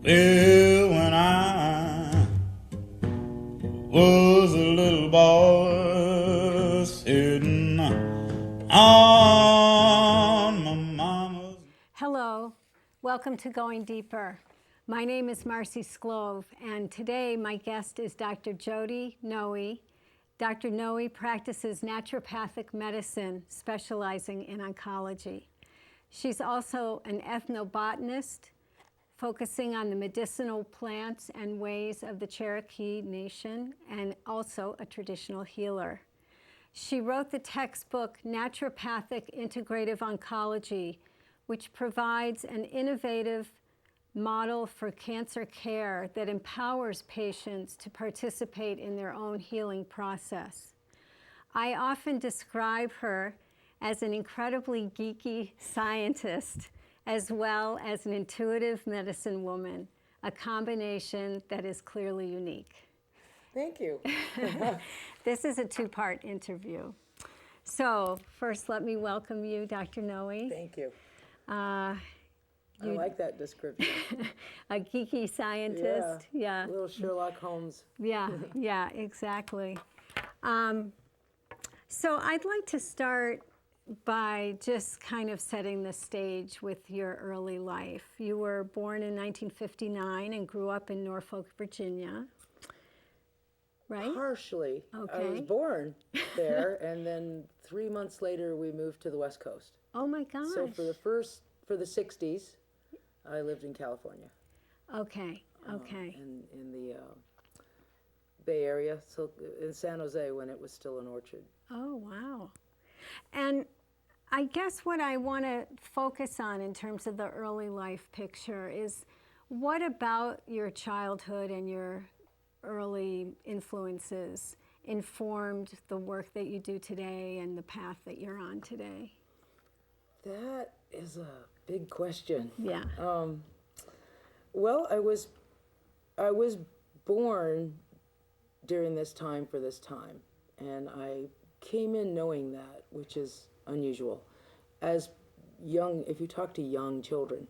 Still, when I was a little boy sitting on my mama's. Hello, welcome to Going Deeper. My name is Marcie Sclove, and today my guest is Dr. Jody Noe. Dr. Noe practices naturopathic medicine, specializing in oncology. She's also an ethnobotanist, focusing on the medicinal plants and ways of the Cherokee Nation, and also a traditional healer. She wrote the textbook Naturopathic Integrative Oncology, which provides an innovative model for cancer care that empowers patients to participate in their own healing process. I often describe her as an incredibly geeky scientist, as well as an intuitive medicine woman, a combination that is clearly unique. Thank you. This is a two-part interview. So first, let me welcome you, Dr. Noe. Thank you. I like that description. A geeky scientist. Yeah. A little Sherlock Holmes. Yeah, yeah, exactly. So I'd like to start by just kind of setting the stage with your early life. You were born in 1959 and grew up in Norfolk, Virginia, right? Partially. Okay. I was born there, and then 3 months later we moved to the West Coast. Oh my gosh. So for the 60s, I lived in California. Okay, okay. In the Bay Area, so in San Jose when it was still an orchard. Oh, wow. And I guess what I want to focus on in terms of the early life picture is what about your childhood and your early influences informed the work that you do today and the path that you're on today? That is a big question. Yeah. Well, I was born during this time for this time, and I came in knowing that, which is unusual. If you talk to young children,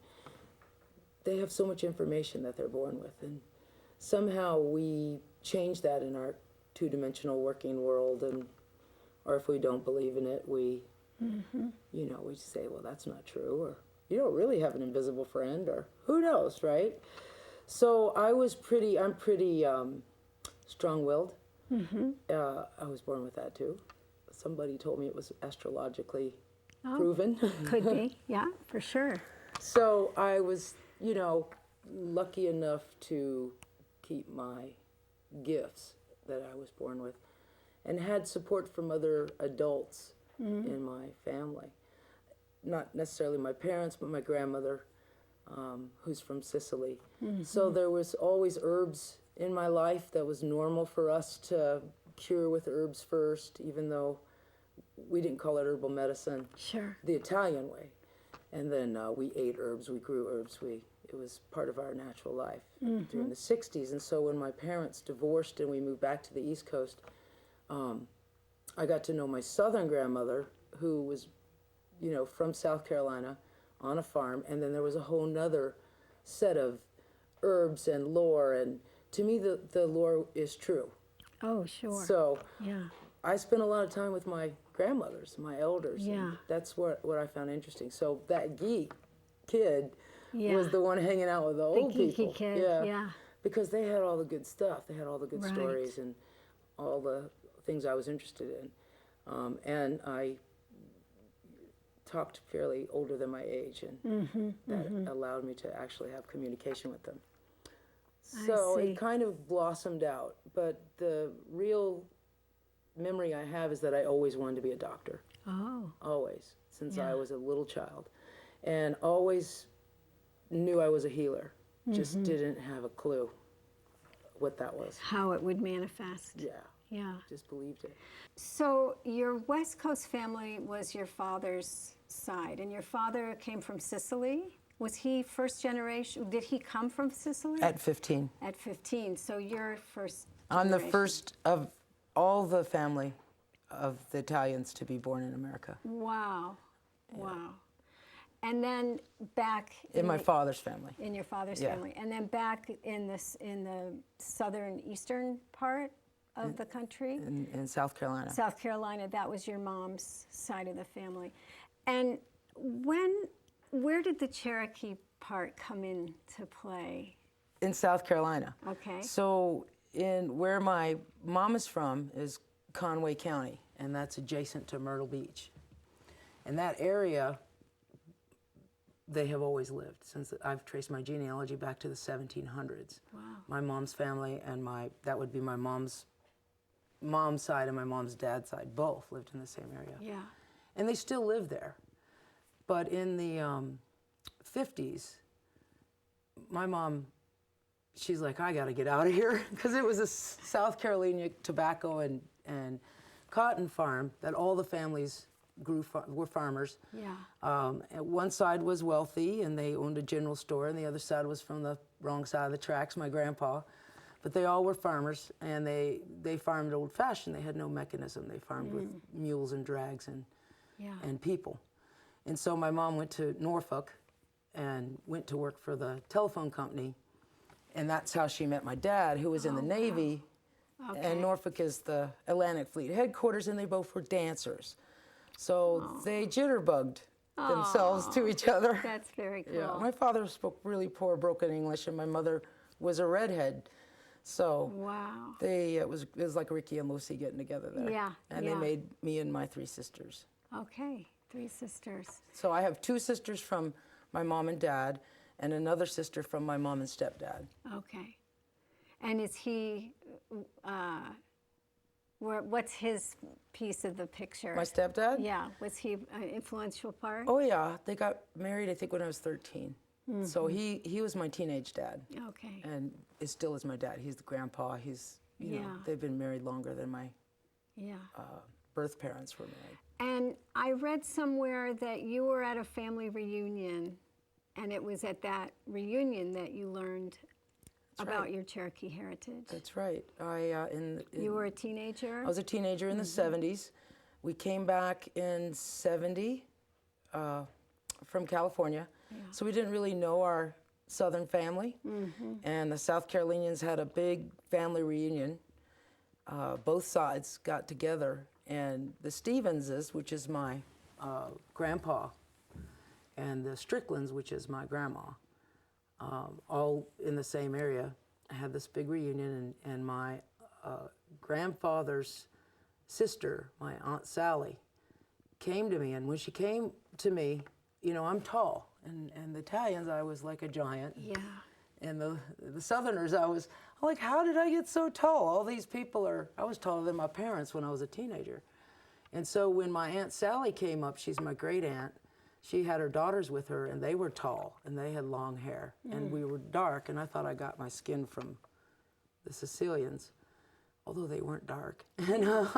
they have so much information that they're born with, and somehow we change that in our two-dimensional working world, or if we don't believe in it, we say, well, that's not true, or you don't really have an invisible friend, or who knows, right? So I'm pretty strong-willed. I was born with that too. Somebody told me it was astrologically proven. Could be, yeah, for sure. So I was, lucky enough to keep my gifts that I was born with, and had support from other adults in my family. Not necessarily my parents, but my grandmother, who's from Sicily. So there was always herbs in my life that was normal for us to cure with herbs first, even though we didn't call it herbal medicine. Sure. The Italian way. And then we ate herbs, we grew herbs, it was part of our natural life during the 60s. And so when my parents divorced and we moved back to the East Coast, I got to know my southern grandmother, who was, from South Carolina on a farm. And then there was a whole nother set of herbs and lore. And to me, the lore is true. Oh, sure. So yeah. I spent a lot of time with my grandmothers, my elders. Yeah. And that's what I found interesting. So that geek kid Yeah. was the one hanging out with the old geeky people. kid, yeah. Because they had all the good stuff. They had all the good Right. stories and all the things I was interested in. And I talked fairly older than my age, and that allowed me to actually have communication with them. So see. it kind of blossomed out. But the real memory I have is that I always wanted to be a doctor. Oh. Always, since Yeah. I was a little child. And always knew I was a healer. Just didn't have a clue what that was. How it would manifest. Yeah. Yeah. Just believed it. So your West Coast family was your father's side, and your father came from Sicily? Was he first generation? Did he come from Sicily? At 15. At 15, so you're first I'm the generation. first of all the family of the Italians to be born in America. Wow, wow. And then back In my father's family. in your father's Yeah. family, and then back in the southern eastern part of the country, In South Carolina. South Carolina. That was your mom's side of the family. And where did the Cherokee part come into play? In South Carolina. Okay. So where my mom is from is Conway County, and that's adjacent to Myrtle Beach. And that area, they have always lived since I've traced my genealogy back to the 1700s. Wow. My mom's family and that would be my mom's side and my mom's dad's side, both lived in the same area. Yeah. And they still live there. But in the 50s, my mom, she's like, I gotta get out of here, because it was a South Carolina tobacco and cotton farm that all the families were farmers. Yeah. And one side was wealthy and they owned a general store, and the other side was from the wrong side of the tracks, my grandpa. But they all were farmers, and they farmed old-fashioned. They had no mechanism. They farmed with mules and drags and people. And so my mom went to Norfolk and went to work for the telephone company, and that's how she met my dad, who was in the Navy. Wow. Okay. And Norfolk is the Atlantic Fleet headquarters, and they both were dancers. So they jitterbugged themselves to each other. That's very cool. Yeah. My father spoke really poor broken English, and my mother was a redhead. So Wow. it was like Ricky and Lucy getting together there. Yeah, And yeah. they made me and my 3 sisters. Okay, 3 sisters. So I have 2 sisters from my mom and dad, and another sister from my mom and stepdad. Okay. And is he, what's his piece of the picture? My stepdad? Yeah, was he an influential part? Oh yeah, they got married I think when I was 13. So he was my teenage dad. Okay. And it still is my dad. He's the grandpa. He's, you know, they've been married longer than my Yeah. birth parents were married. And I read somewhere that you were at a family reunion, and it was at that reunion that you learned about your Cherokee heritage. That's right. You were a teenager? I was a teenager in the 70s. We came back in 70 from California. Yeah. So we didn't really know our southern family. And the South Carolinians had a big family reunion. Both sides got together. And the Stevenses, which is my grandpa, and the Stricklands, which is my grandma, all in the same area, had this big reunion. And my grandfather's sister, my Aunt Sally, came to me. And when she came to me, you know, I'm tall. And the Italians, I was like a giant. Yeah. And the Southerners, I'm like, how did I get so tall? All these people I was taller than my parents when I was a teenager. And so when my Aunt Sally came up, she's my great aunt, she had her daughters with her, and they were tall, and they had long hair, and we were dark, and I thought I got my skin from the Sicilians, although they weren't dark. And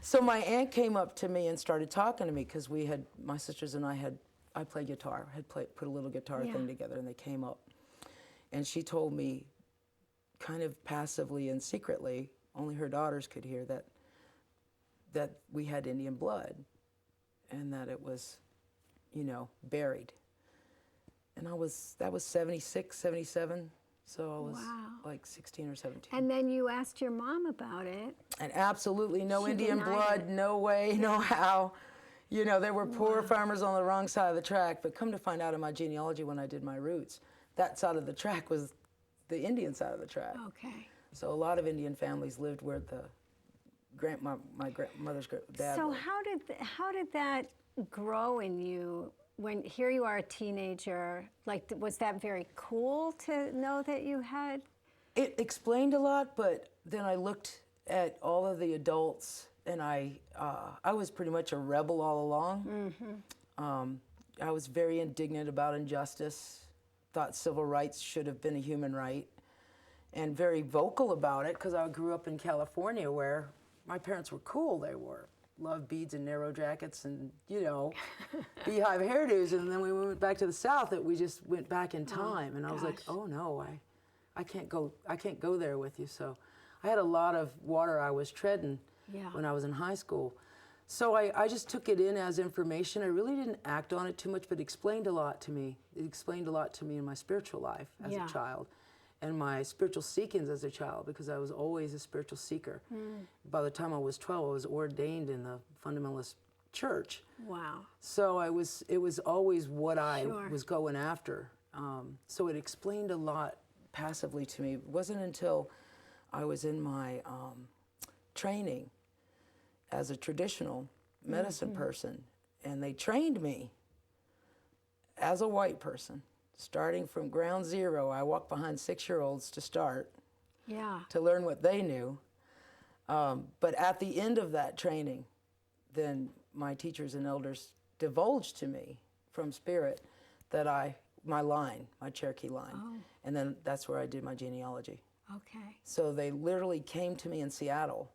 so my aunt came up to me and started talking to me, because my sisters and I played guitar, put a little guitar thing together, and they came up. And she told me, kind of passively and secretly, only her daughters could hear, that we had Indian blood, and that it was, you know, buried. And that was 76, 77, so I was like 16 or 17. And then you asked your mom about it. And absolutely no She Indian denied blood, it. no way, no how. You know, there were poor farmers on the wrong side of the track, but come to find out in my genealogy when I did my roots, that side of the track was the Indian side of the track. Okay. So a lot of Indian families lived where my grandmother's dad So lived. how did that grow in you when here you are a teenager? Like, was that very cool to know that you had? It explained a lot, but then I looked at all of the adults, and I was pretty much a rebel all along. I was very indignant about injustice, thought civil rights should have been a human right, and very vocal about it, because I grew up in California where my parents were cool. They loved beads and narrow jackets and, you know, beehive hairdos. And then we went back to the South, we just went back in time. And I was like, oh no, I can't go there with you. So I had a lot of water I was treading when I was in high school. So I just took it in as information. I really didn't act on it too much, but it explained a lot to me. It explained a lot to me in my spiritual life as a child and my spiritual seekings as a child, because I was always a spiritual seeker. By the time I was 12, I was ordained in the fundamentalist church. Wow. So it was always what I was going after. So it explained a lot passively to me. It wasn't until I was in my training as a traditional medicine person, and they trained me as a white person, starting from ground zero. I walked behind 6-year-olds to start, to learn what they knew. But at the end of that training, then my teachers and elders divulged to me from spirit that my Cherokee line, and then that's where I did my genealogy. Okay. So they literally came to me in Seattle.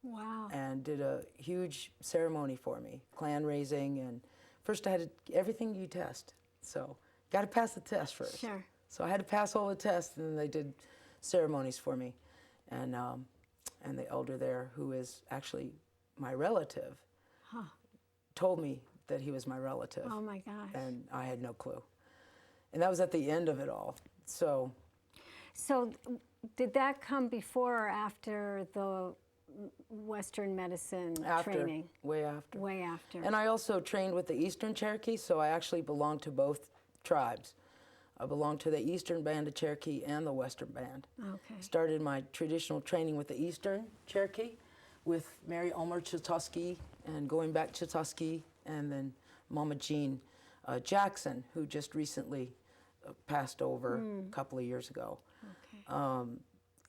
Wow. And did a huge ceremony for me, clan raising, and first I had everything you test. So got to pass the test first. Sure. So I had to pass all the tests, and then they did ceremonies for me, and the elder there, who is actually my relative, told me that he was my relative. Oh my gosh. And I had no clue. And that was at the end of it all. So did that come before or after the Western medicine training? Way after. Way after. And I also trained with the Eastern Cherokee, so I actually belong to both tribes. I belong to the Eastern Band of Cherokee and the Western Band. Okay. Started my traditional training with the Eastern Cherokee with Mary Ulmer Chitoski, and going back Chitoski, and then Mama Jean Jackson, who just recently passed over a couple of years ago. Okay.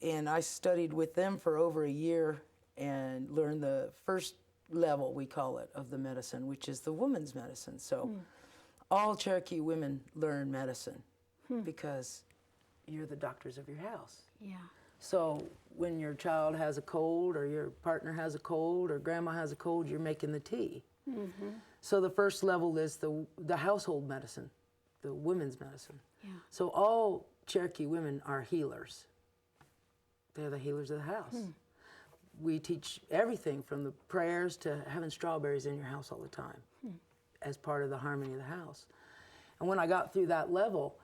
And I studied with them for over a year and learned the first level, we call it, of the medicine, which is the woman's medicine. So all Cherokee women learn medicine because you're the doctors of your house. Yeah. So when your child has a cold, or your partner has a cold, or grandma has a cold, you're making the tea. So the first level is the household medicine, the women's medicine. Yeah. So all Cherokee women are healers. They're the healers of the house. We teach everything from the prayers to having strawberries in your house all the time as part of the harmony of the house. And when I got through that level,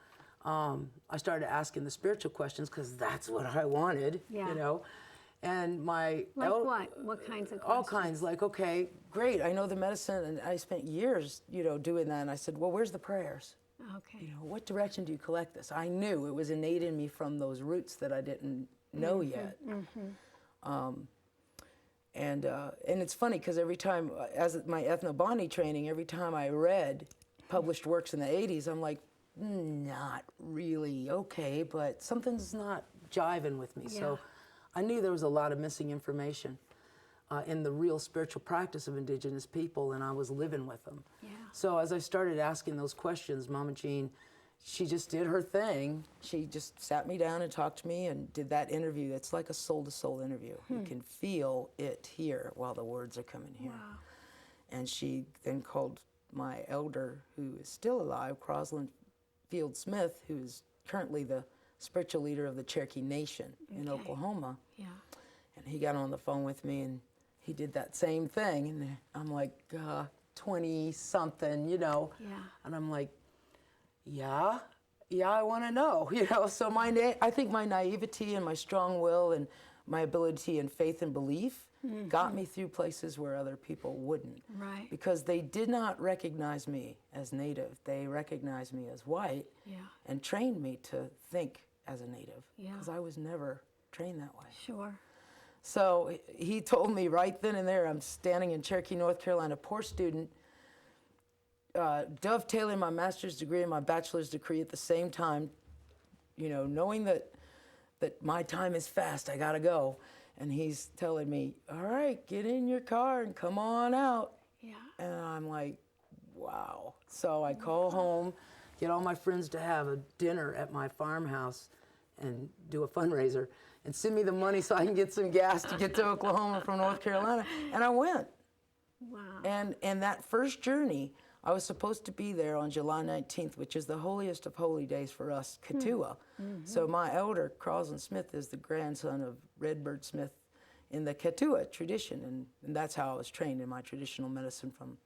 I started asking the spiritual questions, because that's what I wanted, you know. And my... Like what? What kinds of questions? All kinds. Like, okay, great, I know the medicine, and I spent years, doing that. And I said, well, where's the prayers? Okay. What direction do you collect this? I knew it was innate in me from those roots that I didn't know yet. And it's funny, because every time, as my ethnobotany training, every time I read published works in the 80s, I'm like, not really, okay, but something's not jiving with me. Yeah. So I knew there was a lot of missing information in the real spiritual practice of Indigenous people, and I was living with them. Yeah. So as I started asking those questions, Mama Jean, she just did her thing. She just sat me down and talked to me and did that interview. It's like a soul-to-soul interview. You can feel it here while the words are coming here. Wow. And she then called my elder, who is still alive, Crosland Field Smith, who's currently the spiritual leader of the Cherokee Nation in Oklahoma. Yeah. And he got on the phone with me, and he did that same thing. And I'm like, 20-something, Yeah. And I'm like, yeah, I want to know, So I think my naivety and my strong will and my ability and faith and belief got me through places where other people wouldn't. Right. Because they did not recognize me as Native. They recognized me as white and trained me to think as a Native. Because I was never trained that way. Sure. So he told me right then and there, I'm standing in Cherokee, North Carolina, poor student, dovetailing my master's degree and my bachelor's degree at the same time, knowing that my time is fast, I gotta go. And he's telling me, all right, get in your car and come on out. Yeah. And I'm like, wow. So I call home, get all my friends to have a dinner at my farmhouse and do a fundraiser, and send me the money so I can get some gas to get to Oklahoma from North Carolina. And I went. Wow. And that first journey, I was supposed to be there on July 19th, which is the holiest of holy days for us, Katua. So my elder, Crosland Smith, is the grandson of Redbird Smith, in the Ketua tradition, and that's how I was trained in my traditional medicine from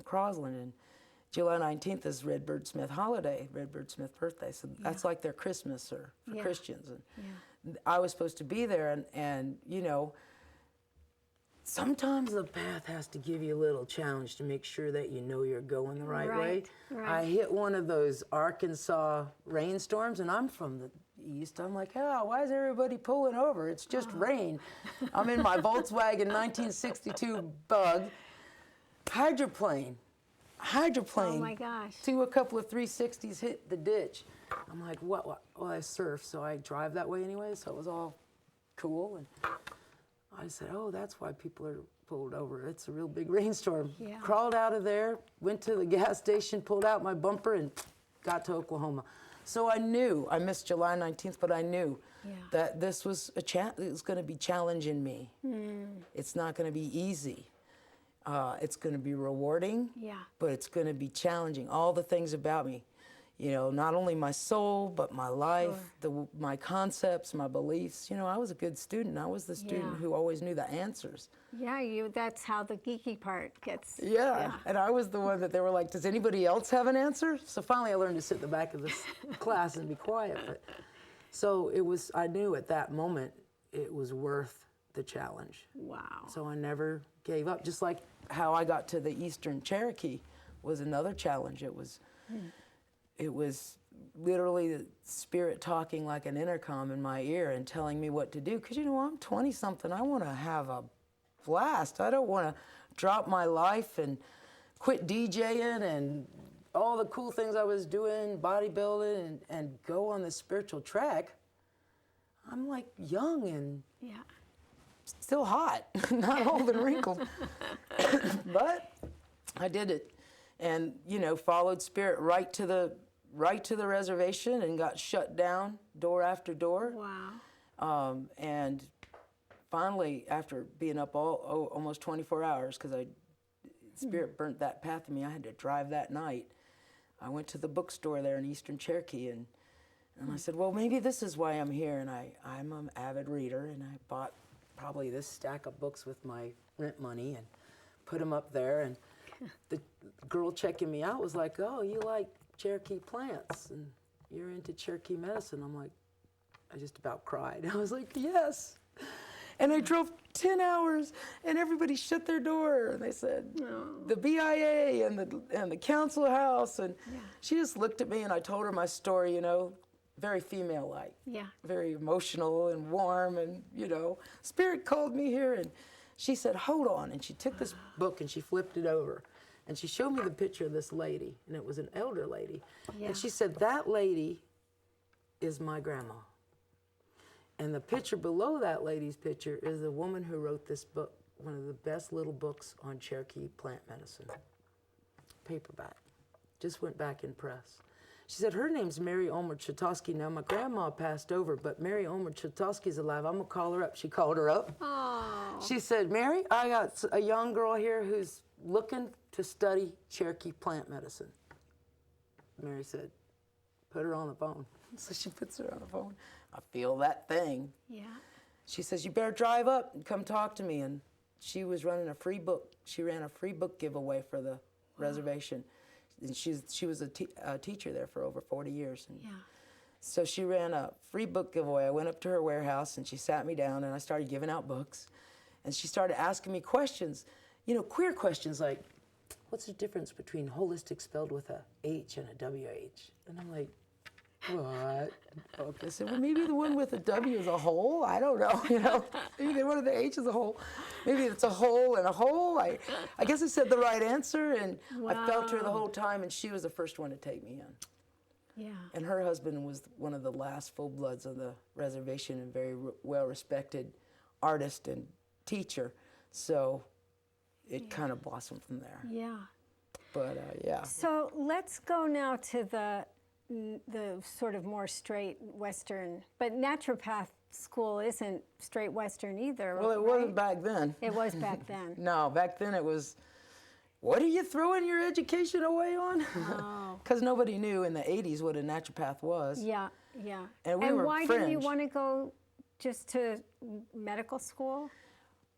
Crosland. And July 19th is Redbird Smith holiday, Redbird Smith birthday, so that's like their Christmas or for Christians. And I was supposed to be there, and you know, sometimes the path has to give you a little challenge to make sure that you know you're going the right way. I hit one of those Arkansas rainstorms, and I'm from the east. I'm like, oh, why is everybody pulling over? It's just rain. I'm in my Volkswagen 1962 Bug, hydroplane. Oh my gosh. To a couple of 360s hit the ditch. I'm like, what? Well, I surf, so I drive that way anyway, so it was all cool. And I said, oh, that's why people are pulled over. It's a real big rainstorm. Yeah. Crawled out of there, went to the gas station, pulled out my bumper, and got to Oklahoma. So I knew, I missed July 19th, but I knew that this was it was going to be challenging me. It's not going to be easy. It's going to be rewarding, but it's going to be challenging. All the things about me, you know, not only my soul, but my life, my concepts, my beliefs. You know, I was a good student. I was the student who always knew the answers. Yeah, that's how the geeky part gets. Yeah, and I was the one that they were like, does anybody else have an answer? So finally I learned to sit in the back of this class and be quiet. But, so it was, I knew at that moment it was worth the challenge. Wow. So I never gave up. Just like how I got to the Eastern Cherokee was another challenge. It was literally the spirit talking like an intercom in my ear and telling me what to do. Because, you know, I'm 20-something. I want to have a blast. I don't want to drop my life and quit DJing and all the cool things I was doing, bodybuilding, and go on the spiritual track. I'm like young and still hot, not old and wrinkled. But I did it, and you know, followed spirit right to the reservation and got shut down door after door. Wow. And finally, after being up almost 24 hours, because spirit burnt that path to me, I had to drive that night. I went to the bookstore there in Eastern Cherokee, and I said, well, maybe this is why I'm here. And I'm an avid reader, and I bought probably this stack of books with my rent money and put them up there. And the girl checking me out was like, oh, you like Cherokee plants, and you're into Cherokee medicine. I'm like, I just about cried. I was like, yes. And I drove 10 hours, and everybody shut their door. And they said, the BIA and the council house. And she just looked at me, and I told her my story, you know, very female-like. Yeah. Very emotional and warm, and, you know, spirit called me here, and she said, hold on. And she took this book, and she flipped it over. And she showed me the picture of this lady, and it was an elder lady. Yeah. And she said, that lady is my grandma. And the picture below that lady's picture is the woman who wrote this book, one of the best little books on Cherokee plant medicine. Paperback. Just went back in press. She said, her name's Mary Ulmer Chatosky. Now, my grandma passed over, but Mary Ulmer Chatosky's alive. I'm going to call her up. She called her up. Oh. She said, Mary, I got a young girl here who's looking to study Cherokee plant medicine. Mary said, put her on the phone. So she puts her on the phone. I feel that thing. Yeah. She says, you better drive up and come talk to me. And she was running a free book. She ran a free book giveaway for the reservation. And she was a teacher there for over 40 years. And so she ran a free book giveaway. I went up to her warehouse, and she sat me down, and I started giving out books. And she started asking me questions, you know, queer questions like, what's the difference between holistic spelled with a H and a WH? And I'm like, what? Okay, so well, maybe the one with a W is a hole. I don't know, you know. Maybe the one with the H is a hole. Maybe it's a hole and a hole. I guess I said the right answer, and I felt her the whole time, and she was the first one to take me in. Yeah. And her husband was one of the last full-bloods of the reservation and very well-respected artist and teacher. So it kind of blossomed from there. Yeah. But, yeah. So let's go now to the sort of more straight Western, but naturopath school isn't straight Western either. Well, it wasn't back then. It was back then. No, back then it was, what are you throwing your education away on? Because nobody knew in the 80s what a naturopath was. Yeah, yeah. And we were why fringe. didn't you want to go just to medical school?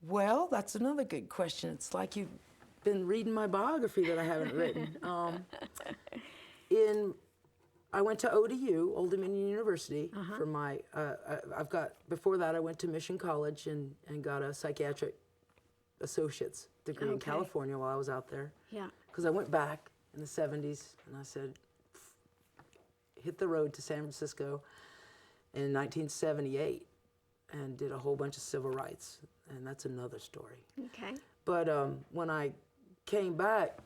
Well, that's another good question. It's like you've been reading my biography that I haven't written. I went to ODU, Old Dominion University, for my, before that I went to Mission College and got a psychiatric associate's degree in California while I was out there. Yeah. Because I went back in the 70s and I said, hit the road to San Francisco in 1978 and did a whole bunch of civil rights. And that's another story. Okay. But when I came back,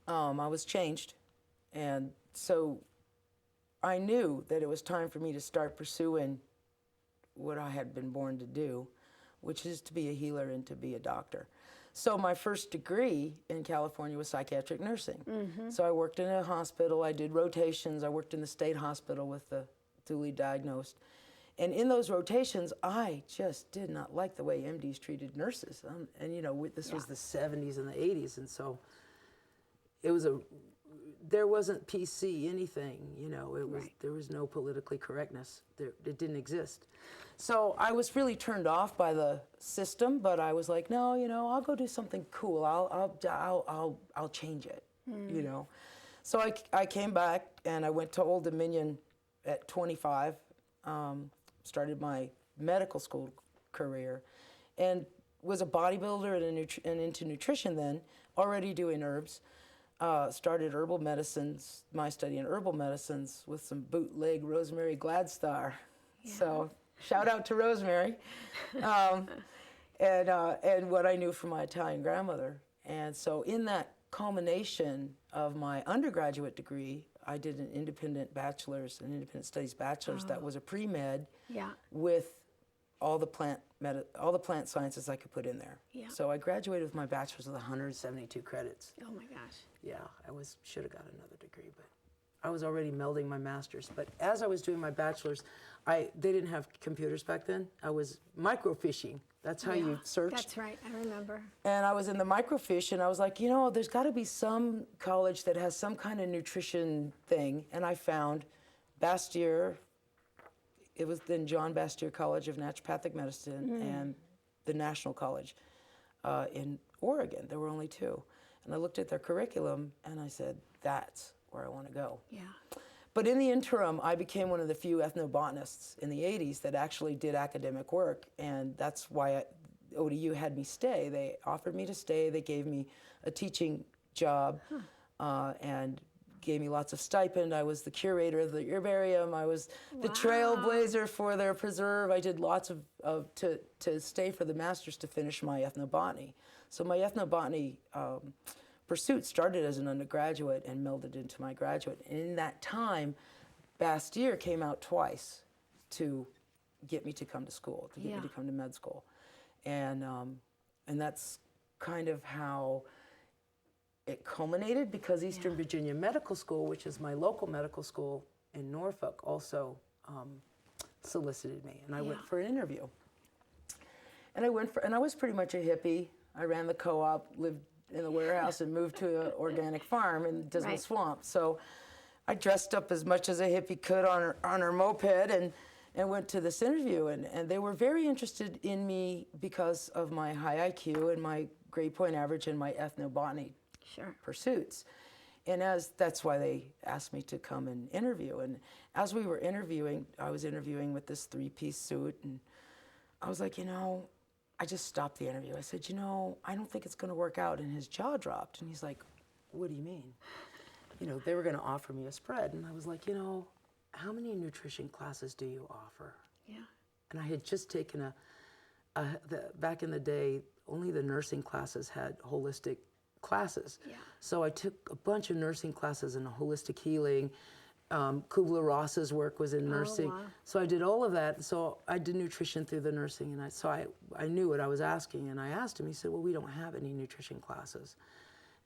I was changed. And so I knew that it was time for me to start pursuing what I had been born to do, which is to be a healer and to be a doctor. So my first degree in California was psychiatric nursing. So I worked in a hospital, I did rotations, I worked in the state hospital with the duly diagnosed. And in those rotations, I just did not like the way MDs treated nurses. And you know, this was the 70s and the 80s, and so it was there wasn't PC anything, you know, there was no politically correctness. It didn't exist. So I was really turned off by the system, but I was like, no, you know, I'll go do something cool. I'll change it, you know. So I came back and I went to Old Dominion at 25, started my medical school career, and was a bodybuilder and into nutrition then, already doing herbs. Started herbal medicines, my study in herbal medicines with some bootleg Rosemary Gladstar. Yeah. So shout out to Rosemary. And what I knew from my Italian grandmother. And so in that culmination of my undergraduate degree, I did an independent studies bachelor's that was a pre-med with all the plant sciences I could put in there. Yeah. So I graduated with my bachelor's with 172 credits. Oh my gosh. Yeah, should have got another degree, but I was already melding my master's. But as I was doing my bachelor's, they didn't have computers back then. I was microfishing. That's how you search. That's right, I remember. And I was in the microfiche, and I was like, you know, there's got to be some college that has some kind of nutrition thing. And I found Bastyr. It was then John Bastyr College of Naturopathic Medicine and the National College in Oregon. There were only two. And I looked at their curriculum and I said, that's where I want to go. Yeah. But in the interim, I became one of the few ethnobotanists in the 80s that actually did academic work. And that's why ODU had me stay. They offered me to stay. They gave me a teaching job and gave me lots of stipend. I was the curator of the herbarium. I was the trailblazer for their preserve. I did lots to stay for the master's to finish my ethnobotany. So my ethnobotany pursuit started as an undergraduate and melded into my graduate. And in that time, Bastyr came out twice to get me to come to school, to get me to come to med school. And that's kind of how it culminated, because Eastern Virginia Medical School, which is my local medical school in Norfolk, also solicited me, and I went for an interview. And I was pretty much a hippie. I ran the co-op, lived in the warehouse, and moved to an organic farm in Dismal Swamp. So I dressed up as much as a hippie could on her moped and went to this interview, and they were very interested in me because of my high IQ and my grade point average and my ethnobotany pursuits. And that's why they asked me to come and interview. And as we were interviewing, I was interviewing with this 3-piece suit, and I was like, you know, I just stopped the interview. I said, you know, I don't think it's going to work out. And his jaw dropped, and he's like, what do you mean? You know, they were going to offer me a spread. And I was like, you know, how many nutrition classes do you offer? Yeah. And I had just taken back in the day, only the nursing classes had holistic classes. Yeah. So I took a bunch of nursing classes in holistic healing. Kubler-Ross's work was in nursing. Oh, wow. So I did all of that. So I did nutrition through the nursing, and I knew what I was asking. And I asked him, he said, well, we don't have any nutrition classes.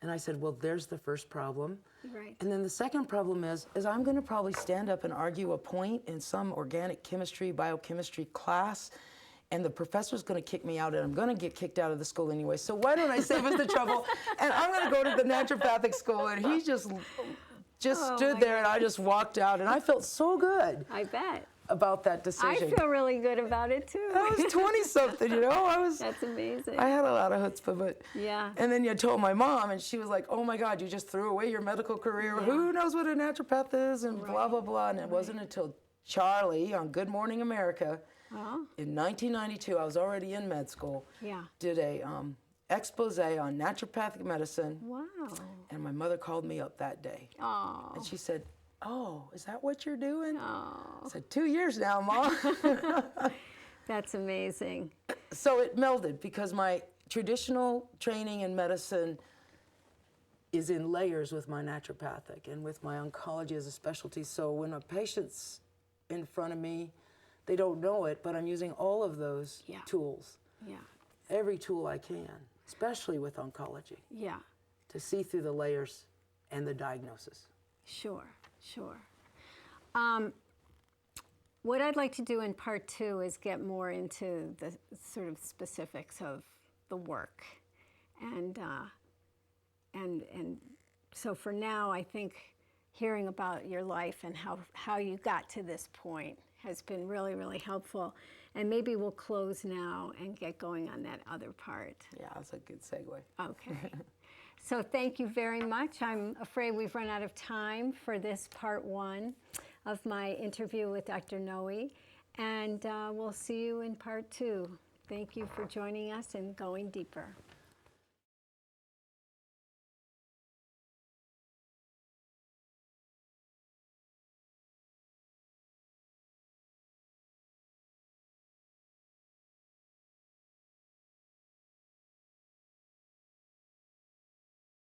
And I said, well, there's the first problem. Right. And then the second problem is I'm going to probably stand up and argue a point in some organic chemistry, biochemistry class, and the professor's going to kick me out, and I'm going to get kicked out of the school anyway. So why don't I save us the trouble? And I'm going to go to the naturopathic school. And he just stood there, and I just walked out, and I felt so good. I bet. about that I decision. feel really good about it too. I was 20-something, you know. That's amazing. I had a lot of chutzpah, but Yeah. And then you told my mom, and she was like, "Oh my God, you just threw away your medical career. Yeah. Who knows what a naturopath is?" And Right. blah blah blah. And it wasn't until Charlie on Good Morning America Oh, in 1992, I was already in med school. yeah. Did a expose on naturopathic medicine, Wow. and my mother called me up that day, Oh. and she said, "Oh, is that what you're doing?" Oh. I said, 2 years now, Mom. That's amazing. So it melded because my traditional training in medicine is in layers with my naturopathic and with my oncology as a specialty. So when a patient's in front of me, they don't know it, but I'm using all of those Yeah. tools, Yeah. every tool I can, especially with oncology, Yeah. to see through the layers and the diagnosis. Sure. Sure. What I'd like to do in part 2 is get more into the sort of specifics of the work, and so for now, I think hearing about your life and how you got to this point has been really, really helpful. And maybe we'll close now and get going on that other part. Yeah, that's a good segue. Okay. So thank you very much. I'm afraid we've run out of time for this part 1 of my interview with Dr. Noe. And we'll see you in part 2. Thank you for joining us and going deeper.